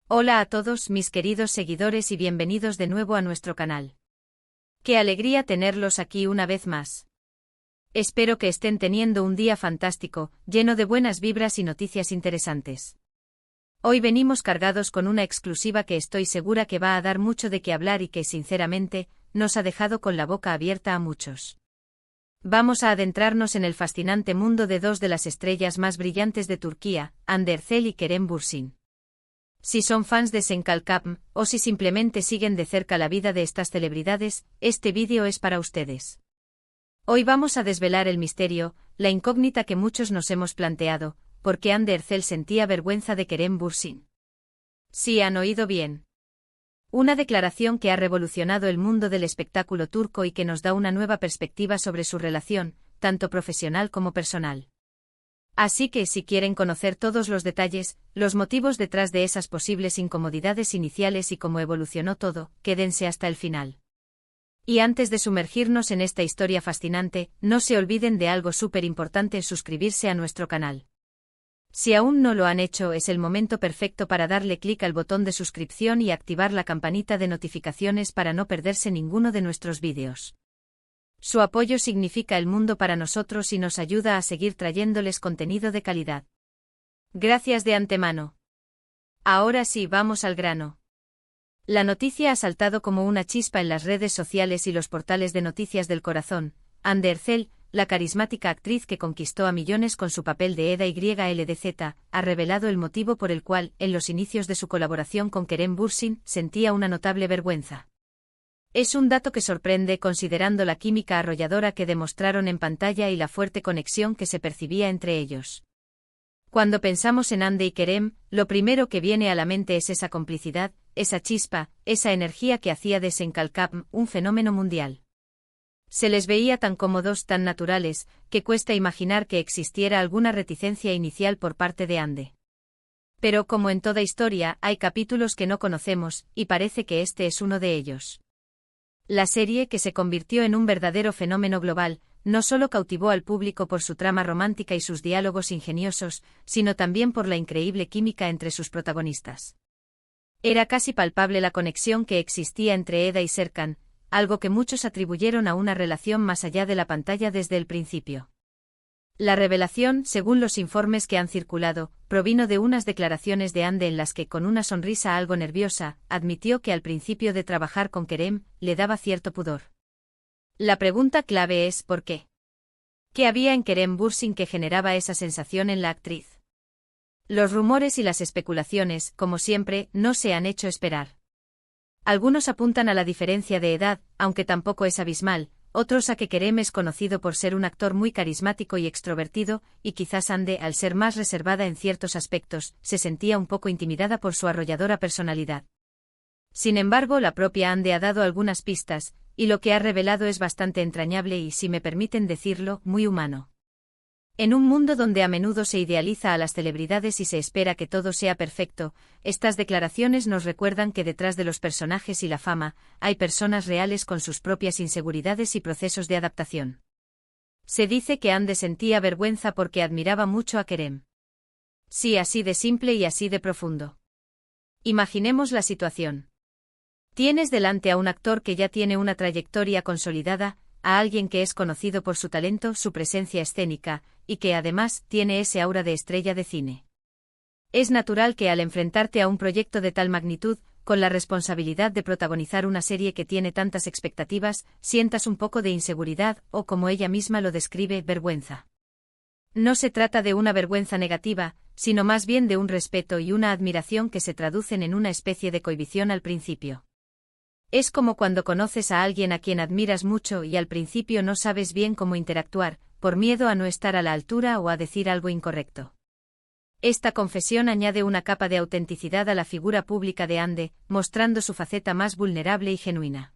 Hola a todos mis queridos seguidores y bienvenidos de nuevo a nuestro canal. Qué alegría tenerlos aquí una vez más. Espero que estén teniendo un día fantástico, lleno de buenas vibras y noticias interesantes. Hoy venimos cargados con una exclusiva que estoy segura que va a dar mucho de qué hablar y que, sinceramente, nos ha dejado con la boca abierta a muchos. Vamos a adentrarnos en el fascinante mundo de dos de las estrellas más brillantes de Turquía, Hande Erçel y Kerem Bürsin. Si son fans de Senkalkapm, o si simplemente siguen de cerca la vida de estas celebridades, este vídeo es para ustedes. Hoy vamos a desvelar el misterio, la incógnita que muchos nos hemos planteado, ¿por qué Hande Erçel sentía vergüenza de Kerem Bürsin? Sí, han oído bien. Una declaración que ha revolucionado el mundo del espectáculo turco y que nos da una nueva perspectiva sobre su relación, tanto profesional como personal. Así que si quieren conocer todos los detalles, los motivos detrás de esas posibles incomodidades iniciales y cómo evolucionó todo, quédense hasta el final. Y antes de sumergirnos en esta historia fascinante, no se olviden de algo súper importante: suscribirse a nuestro canal. Si aún no lo han hecho, es el momento perfecto para darle clic al botón de suscripción y activar la campanita de notificaciones para no perderse ninguno de nuestros vídeos. Su apoyo significa el mundo para nosotros y nos ayuda a seguir trayéndoles contenido de calidad. Gracias de antemano. Ahora sí, vamos al grano. La noticia ha saltado como una chispa en las redes sociales y los portales de noticias del corazón. Hande Erçel, la carismática actriz que conquistó a millones con su papel de Eda YLDZ, ha revelado el motivo por el cual, en los inicios de su colaboración con Kerem Bürsin, sentía una notable vergüenza. Es un dato que sorprende considerando la química arrolladora que demostraron en pantalla y la fuerte conexión que se percibía entre ellos. Cuando pensamos en Hande y Kerem, lo primero que viene a la mente es esa complicidad, esa chispa, esa energía que hacía de Senkalkapm un fenómeno mundial. Se les veía tan cómodos, tan naturales, que cuesta imaginar que existiera alguna reticencia inicial por parte de Hande. Pero como en toda historia, hay capítulos que no conocemos, y parece que este es uno de ellos. La serie, que se convirtió en un verdadero fenómeno global, no solo cautivó al público por su trama romántica y sus diálogos ingeniosos, sino también por la increíble química entre sus protagonistas. Era casi palpable la conexión que existía entre Eda y Serkan, algo que muchos atribuyeron a una relación más allá de la pantalla desde el principio. La revelación, según los informes que han circulado, provino de unas declaraciones de Hande en las que, con una sonrisa algo nerviosa, admitió que al principio de trabajar con Kerem, le daba cierto pudor. La pregunta clave es ¿por qué? ¿Qué había en Kerem Bürsin que generaba esa sensación en la actriz? Los rumores y las especulaciones, como siempre, no se han hecho esperar. Algunos apuntan a la diferencia de edad, aunque tampoco es abismal. Otros a que Kerem es conocido por ser un actor muy carismático y extrovertido, y quizás Hande, al ser más reservada en ciertos aspectos, se sentía un poco intimidada por su arrolladora personalidad. Sin embargo, la propia Hande ha dado algunas pistas, y lo que ha revelado es bastante entrañable y, si me permiten decirlo, muy humano. En un mundo donde a menudo se idealiza a las celebridades y se espera que todo sea perfecto, estas declaraciones nos recuerdan que detrás de los personajes y la fama, hay personas reales con sus propias inseguridades y procesos de adaptación. Se dice que Hande sentía vergüenza porque admiraba mucho a Kerem. Sí, así de simple y así de profundo. Imaginemos la situación. Tienes delante a un actor que ya tiene una trayectoria consolidada, a alguien que es conocido por su talento, su presencia escénica, y que además tiene ese aura de estrella de cine. Es natural que al enfrentarte a un proyecto de tal magnitud, con la responsabilidad de protagonizar una serie que tiene tantas expectativas, sientas un poco de inseguridad o, como ella misma lo describe, vergüenza. No se trata de una vergüenza negativa, sino más bien de un respeto y una admiración que se traducen en una especie de cohibición al principio. Es como cuando conoces a alguien a quien admiras mucho y al principio no sabes bien cómo interactuar, por miedo a no estar a la altura o a decir algo incorrecto. Esta confesión añade una capa de autenticidad a la figura pública de Hande, mostrando su faceta más vulnerable y genuina.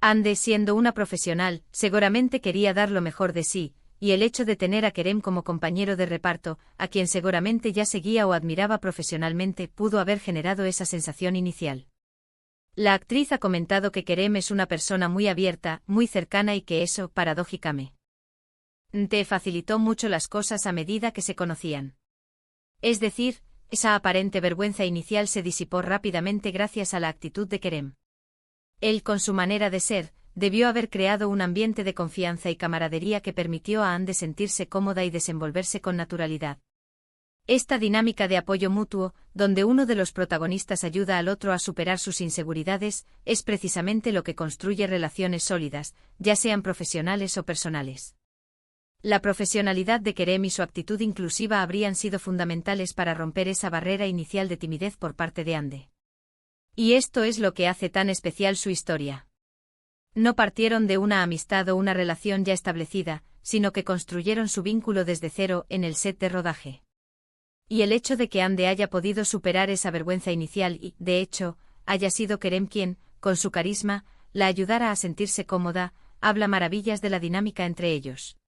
Hande, siendo una profesional, seguramente quería dar lo mejor de sí, y el hecho de tener a Kerem como compañero de reparto, a quien seguramente ya seguía o admiraba profesionalmente, pudo haber generado esa sensación inicial. La actriz ha comentado que Kerem es una persona muy abierta, muy cercana y que eso, paradójicamente, te facilitó mucho las cosas a medida que se conocían. Es decir, Esa aparente vergüenza inicial se disipó rápidamente gracias a la actitud de Kerem. Él, con su manera de ser, debió haber creado un ambiente de confianza y camaradería que permitió a Ande sentirse cómoda y desenvolverse con naturalidad. Esta dinámica de apoyo mutuo, donde uno de los protagonistas ayuda al otro a superar sus inseguridades, es precisamente lo que construye relaciones sólidas, ya sean profesionales o personales. La profesionalidad de Kerem y su actitud inclusiva habrían sido fundamentales para romper esa barrera inicial de timidez por parte de Ande. Y esto es lo que hace tan especial su historia. No partieron de una amistad o una relación ya establecida, sino que construyeron su vínculo desde cero en el set de rodaje. Y el hecho de que Ande haya podido superar esa vergüenza inicial y, de hecho, haya sido Kerem quien, con su carisma, la ayudara a sentirse cómoda, habla maravillas de la dinámica entre ellos.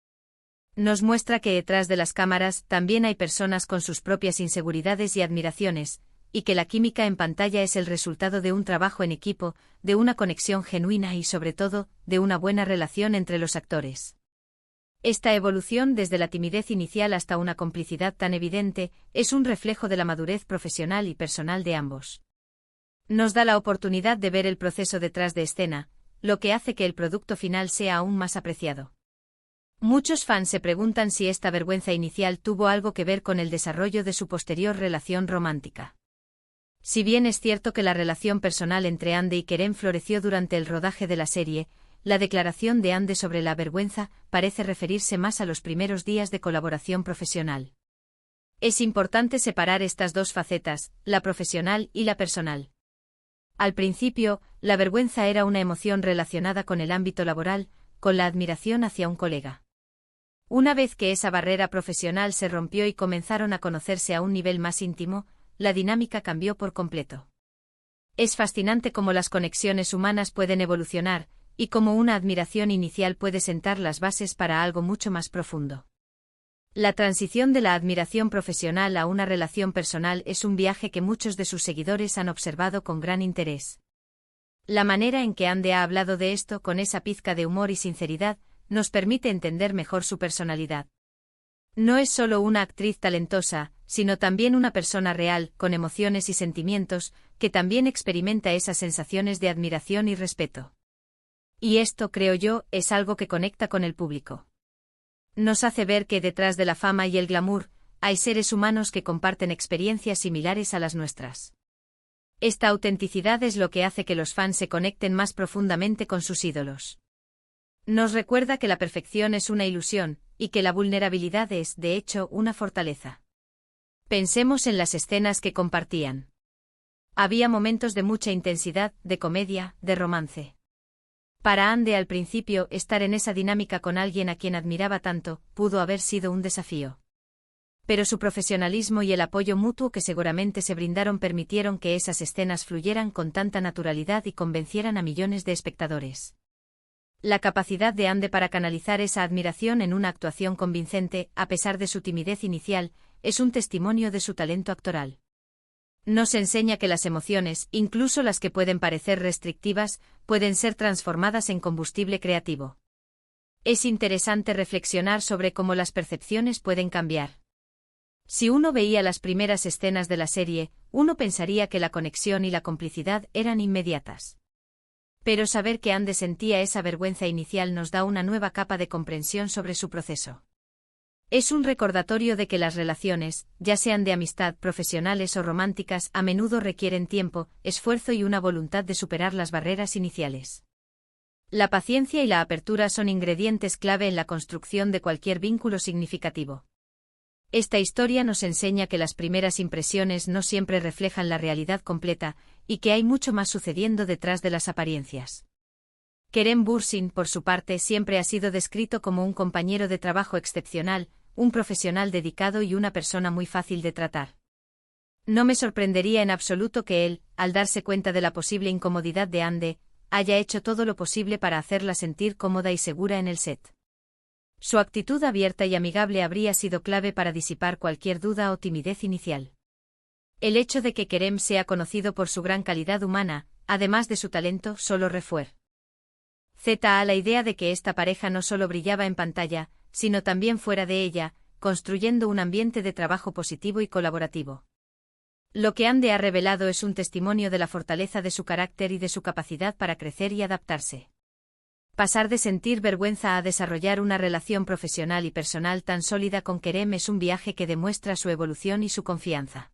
Nos muestra que detrás de las cámaras también hay personas con sus propias inseguridades y admiraciones, y que la química en pantalla es el resultado de un trabajo en equipo, de una conexión genuina y sobre todo, de una buena relación entre los actores. Esta evolución desde la timidez inicial hasta una complicidad tan evidente es un reflejo de la madurez profesional y personal de ambos. Nos da la oportunidad de ver el proceso detrás de escena, lo que hace que el producto final sea aún más apreciado. Muchos fans se preguntan si esta vergüenza inicial tuvo algo que ver con el desarrollo de su posterior relación romántica. Si bien es cierto que la relación personal entre Ande y Kerem floreció durante el rodaje de la serie, la declaración de Ande sobre la vergüenza parece referirse más a los primeros días de colaboración profesional. Es importante separar estas dos facetas, la profesional y la personal. Al principio, la vergüenza era una emoción relacionada con el ámbito laboral, con la admiración hacia un colega. Una vez que esa barrera profesional se rompió y comenzaron a conocerse a un nivel más íntimo, la dinámica cambió por completo. Es fascinante cómo las conexiones humanas pueden evolucionar, y cómo una admiración inicial puede sentar las bases para algo mucho más profundo. La transición de la admiración profesional a una relación personal es un viaje que muchos de sus seguidores han observado con gran interés. La manera en que Ande ha hablado de esto con esa pizca de humor y sinceridad, nos permite entender mejor su personalidad. No es solo una actriz talentosa, sino también una persona real, con emociones y sentimientos, que también experimenta esas sensaciones de admiración y respeto. Y esto, creo yo, es algo que conecta con el público. Nos hace ver que detrás de la fama y el glamour, hay seres humanos que comparten experiencias similares a las nuestras. Esta autenticidad es lo que hace que los fans se conecten más profundamente con sus ídolos. Nos recuerda que la perfección es una ilusión, y que la vulnerabilidad es, de hecho, una fortaleza. Pensemos en las escenas que compartían. Había momentos de mucha intensidad, de comedia, de romance. Para Ande al principio, estar en esa dinámica con alguien a quien admiraba tanto, pudo haber sido un desafío. Pero su profesionalismo y el apoyo mutuo que seguramente se brindaron permitieron que esas escenas fluyeran con tanta naturalidad y convencieran a millones de espectadores. La capacidad de Ande para canalizar esa admiración en una actuación convincente, a pesar de su timidez inicial, es un testimonio de su talento actoral. Nos enseña que las emociones, incluso las que pueden parecer restrictivas, pueden ser transformadas en combustible creativo. Es interesante reflexionar sobre cómo las percepciones pueden cambiar. Si uno veía las primeras escenas de la serie, uno pensaría que la conexión y la complicidad eran inmediatas. Pero saber que Ande sentía esa vergüenza inicial nos da una nueva capa de comprensión sobre su proceso. Es un recordatorio de que las relaciones, ya sean de amistad, profesionales o románticas, a menudo requieren tiempo, esfuerzo y una voluntad de superar las barreras iniciales. La paciencia y la apertura son ingredientes clave en la construcción de cualquier vínculo significativo. Esta historia nos enseña que las primeras impresiones no siempre reflejan la realidad completa, y que hay mucho más sucediendo detrás de las apariencias. Kerem Bürsin, por su parte, siempre ha sido descrito como un compañero de trabajo excepcional, un profesional dedicado y una persona muy fácil de tratar. No me sorprendería en absoluto que él, al darse cuenta de la posible incomodidad de Ande, haya hecho todo lo posible para hacerla sentir cómoda y segura en el set. Su actitud abierta y amigable habría sido clave para disipar cualquier duda o timidez inicial. El hecho de que Kerem sea conocido por su gran calidad humana, además de su talento, solo refuerza la idea de que esta pareja no solo brillaba en pantalla, sino también fuera de ella, construyendo un ambiente de trabajo positivo y colaborativo. Lo que Ande ha revelado es un testimonio de la fortaleza de su carácter y de su capacidad para crecer y adaptarse. Pasar de sentir vergüenza a desarrollar una relación profesional y personal tan sólida con Kerem es un viaje que demuestra su evolución y su confianza.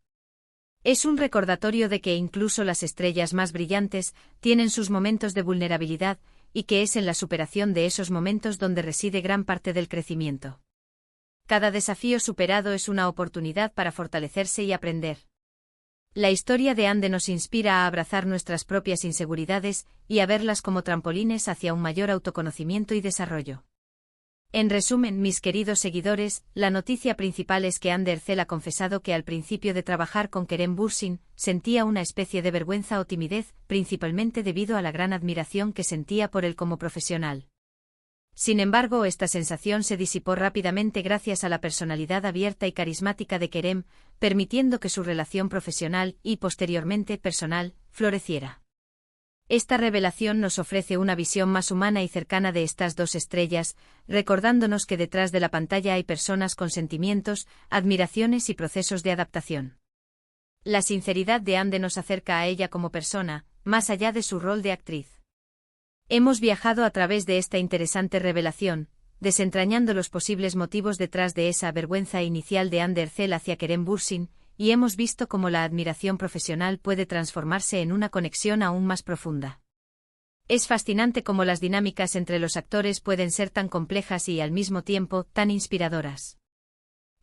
Es un recordatorio de que incluso las estrellas más brillantes tienen sus momentos de vulnerabilidad, y que es en la superación de esos momentos donde reside gran parte del crecimiento. Cada desafío superado es una oportunidad para fortalecerse y aprender. La historia de Ande nos inspira a abrazar nuestras propias inseguridades y a verlas como trampolines hacia un mayor autoconocimiento y desarrollo. En resumen, mis queridos seguidores, la noticia principal es que Ande Ercel ha confesado que al principio de trabajar con Kerem Bürsin, sentía una especie de vergüenza o timidez, principalmente debido a la gran admiración que sentía por él como profesional. Sin embargo, esta sensación se disipó rápidamente gracias a la personalidad abierta y carismática de Kerem, permitiendo que su relación profesional y, posteriormente, personal, floreciera. Esta revelación nos ofrece una visión más humana y cercana de estas dos estrellas, recordándonos que detrás de la pantalla hay personas con sentimientos, admiraciones y procesos de adaptación. La sinceridad de Ande nos acerca a ella como persona, más allá de su rol de actriz. Hemos viajado a través de esta interesante revelación, desentrañando los posibles motivos detrás de esa vergüenza inicial de Ande Ercel hacia Kerem Bürsin, y hemos visto cómo la admiración profesional puede transformarse en una conexión aún más profunda. Es fascinante cómo las dinámicas entre los actores pueden ser tan complejas y, al mismo tiempo, tan inspiradoras.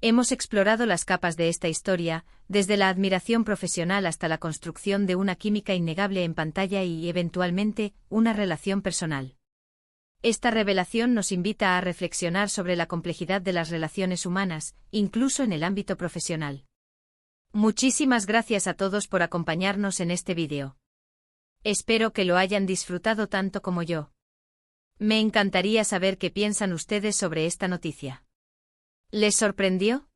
Hemos explorado las capas de esta historia, desde la admiración profesional hasta la construcción de una química innegable en pantalla y, eventualmente, una relación personal. Esta revelación nos invita a reflexionar sobre la complejidad de las relaciones humanas, incluso en el ámbito profesional. Muchísimas gracias a todos por acompañarnos en este vídeo. Espero que lo hayan disfrutado tanto como yo. Me encantaría saber qué piensan ustedes sobre esta noticia. ¿Les sorprendió?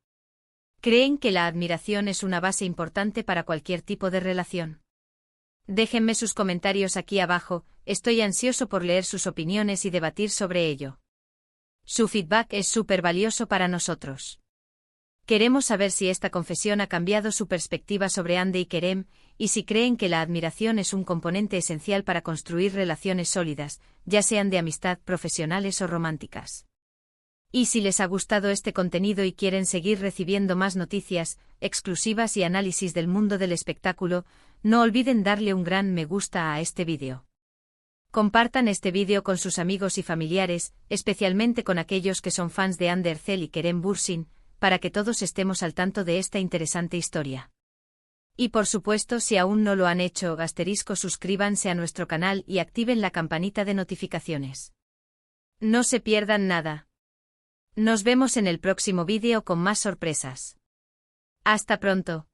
¿Creen que la admiración es una base importante para cualquier tipo de relación? Déjenme sus comentarios aquí abajo, estoy ansioso por leer sus opiniones y debatir sobre ello. Su feedback es súper valioso para nosotros. Queremos saber si esta confesión ha cambiado su perspectiva sobre Ande y Kerem, y si creen que la admiración es un componente esencial para construir relaciones sólidas, ya sean de amistad, profesionales o románticas. Y si les ha gustado este contenido y quieren seguir recibiendo más noticias, exclusivas y análisis del mundo del espectáculo, no olviden darle un gran me gusta a este vídeo. Compartan este vídeo con sus amigos y familiares, especialmente con aquellos que son fans de Ande Ercel y Kerem Bürsin, para que todos estemos al tanto de esta interesante historia. Y por supuesto, si aún no lo han hecho, suscríbanse a nuestro canal y activen la campanita de notificaciones. No se pierdan nada. Nos vemos en el próximo vídeo con más sorpresas. Hasta pronto.